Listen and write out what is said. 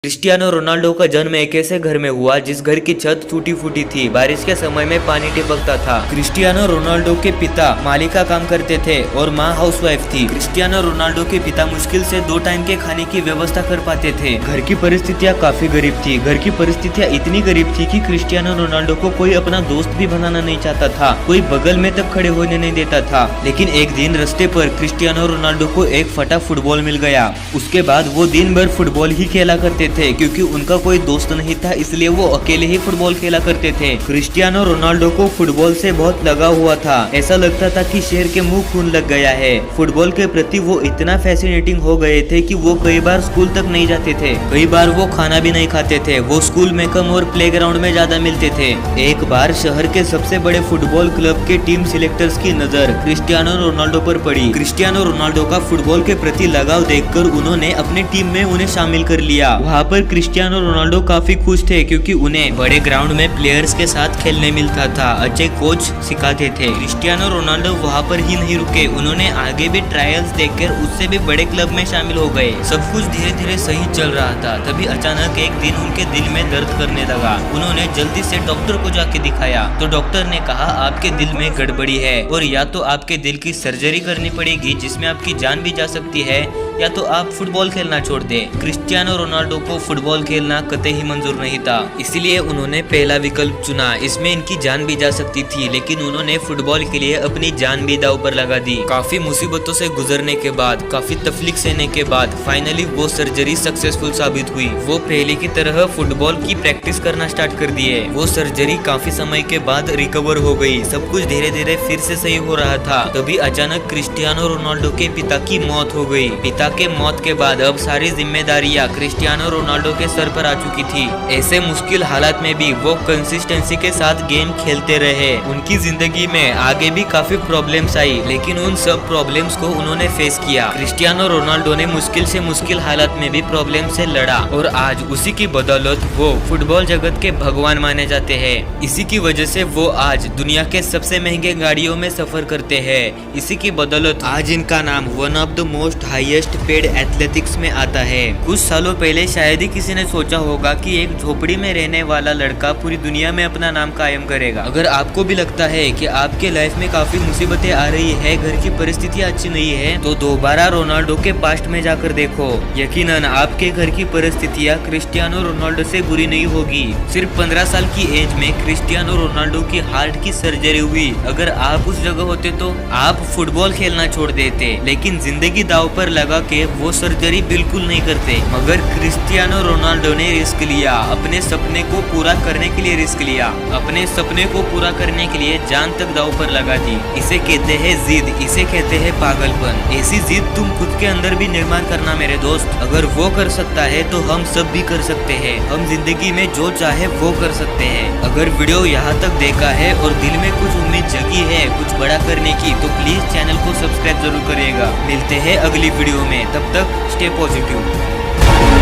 Cristiano Ronaldo का जन्म एक ऐसे घर में हुआ जिस घर की छत टूटी फूटी थी। बारिश के समय में पानी टपकता था। क्रिस्टियानो रोनाल्डो के पिता माली का काम करते थे और माँ हाउसवाइफ थी। क्रिस्टियानो रोनाल्डो के पिता मुश्किल से 2 टाइम के खाने की व्यवस्था कर पाते थे। घर की परिस्थितियाँ काफी गरीब थी। घर की परिस्थितियाँ इतनी गरीब थी कि क्रिस्टियानो रोनाल्डो को कोई अपना दोस्त भी बनाना नहीं चाहता था, कोई बगल में तक खड़े होने नहीं देता था। लेकिन एक दिन रास्ते पर क्रिस्टियानो रोनाल्डो को एक फटा फुटबॉल मिल गया। उसके बाद वो दिन भर फुटबॉल ही खेला करते थे, क्योंकि उनका कोई दोस्त नहीं था, इसलिए वो अकेले ही फुटबॉल खेला करते थे। क्रिस्टियानो रोनाल्डो को फुटबॉल से बहुत लगा हुआ था। ऐसा लगता था कि शेर के मुंह खून लग गया है। फुटबॉल के प्रति वो इतना फैसिनेटिंग हो गए थे कि वो कई बार स्कूल तक नहीं जाते थे। कई बार वो खाना भी नहीं खाते थे। वो स्कूल में कम और प्लेग्राउंड में ज्यादा मिलते थे। एक बार शहर के सबसे बड़े फुटबॉल क्लब के टीम सिलेक्टर्स की नजर क्रिस्टियानो रोनाल्डो पर पड़ी। क्रिस्टियानो रोनाल्डो का फुटबॉल के प्रति लगाव देखकर उन्होंने अपनी टीम में उन्हें शामिल कर लिया। वहाँ पर क्रिस्टियानो रोनाल्डो काफी खुश थे, क्योंकि उन्हें बड़े ग्राउंड में प्लेयर्स के साथ खेलने मिलता था। अच्छे कोच सिखाते थे। क्रिस्टियानो रोनाल्डो वहाँ पर ही नहीं रुके, उन्होंने आगे भी ट्रायल्स देखकर उससे भी बड़े क्लब में शामिल हो गए। सब कुछ धीरे धीरे सही चल रहा था। तभी अचानक एक दिन उनके दिल में दर्द करने लगा। उन्होंने जल्दी से डॉक्टर को जाके दिखाया तो डॉक्टर ने कहा आपके दिल में गड़बड़ी है और या तो आपके दिल की सर्जरी करनी पड़ेगी जिसमें आपकी जान भी जा सकती है, या तो आप फुटबॉल खेलना छोड़ दें। क्रिस्टियानो रोनाल्डो को फुटबॉल खेलना कतई ही मंजूर नहीं था, इसलिए उन्होंने पहला विकल्प चुना। इसमें इनकी जान भी जा सकती थी, लेकिन उन्होंने फुटबॉल के लिए अपनी जान भी दांव पर लगा दी। काफी मुसीबतों से गुजरने के बाद, काफी तकलीफ सहने के बाद फाइनली वो सर्जरी सक्सेसफुल साबित हुई। वो पहले की तरह फुटबॉल की प्रैक्टिस करना स्टार्ट कर दिए। वो सर्जरी काफी समय के बाद रिकवर हो गई। सब कुछ धीरे धीरे फिर से सही हो रहा था। तभी अचानक क्रिस्टियानो रोनाल्डो के पिता की मौत हो गई। पिता के मौत के बाद अब सारी जिम्मेदारियां क्रिस्टियानो रोनाल्डो के सर पर आ चुकी थी। ऐसे मुश्किल हालात में भी वो कंसिस्टेंसी के साथ गेम खेलते रहे। उनकी जिंदगी में आगे भी काफी प्रॉब्लम्स आई, लेकिन उन सब प्रॉब्लम्स को उन्होंने फेस किया। क्रिस्टियानो रोनाल्डो ने मुश्किल से मुश्किल हालात में भी प्रॉब्लम से लड़ा और आज उसी की बदौलत वो फुटबॉल जगत के भगवान माने जाते हैं। इसी की वजह से वो आज दुनिया के सबसे महंगे गाड़ियों में सफर करते हैं। इसी की बदौलत आज इनका नाम one of the most highest paid athletics में आता है। कुछ सालों पहले शायद ही किसी ने सोचा होगा कि एक झोपड़ी में रहने वाला लड़का पूरी दुनिया में अपना नाम कायम करेगा। अगर आपको भी लगता है कि आपके लाइफ में काफी मुसीबतें आ रही है, घर की परिस्थितियाँ अच्छी नहीं है, तो दोबारा रोनाल्डो के पास्ट में जाकर देखो। यकीनन आपके घर की परिस्थितियाँ क्रिस्टियानो रोनाल्डो से बुरी नहीं होगी। सिर्फ 15 साल की एज में क्रिस्टियानो रोनाल्डो की हार्ट की सर्जरी हुई। अगर आप उस जगह होते तो आप फुटबॉल खेलना छोड़ देते, लेकिन जिंदगी दांव पर लगा के वो सर्जरी बिल्कुल नहीं करते। मगर क्रिस्टियानो रोनाल्डो ने रिस्क लिया। अपने सपने को पूरा करने के लिए रिस्क लिया। अपने सपने को पूरा करने के लिए जान तक दांव पर लगा दी। इसे कहते हैं जिद, इसे कहते हैं पागलपन। ऐसी जिद तुम खुद के अंदर भी निर्माण करना मेरे दोस्त। अगर वो कर सकता है तो हम सब भी कर सकते हैं। हम जिंदगी में जो चाहे वो कर सकते हैं। अगर वीडियो यहाँ तक देखा है और दिल में कुछ उम्मीद जगी है कुछ बड़ा करने की, तो प्लीज चैनल को सब्सक्राइब जरूर करिएगा। मिलते हैं अगली वीडियो में, तब तक स्टे पॉजिटिव।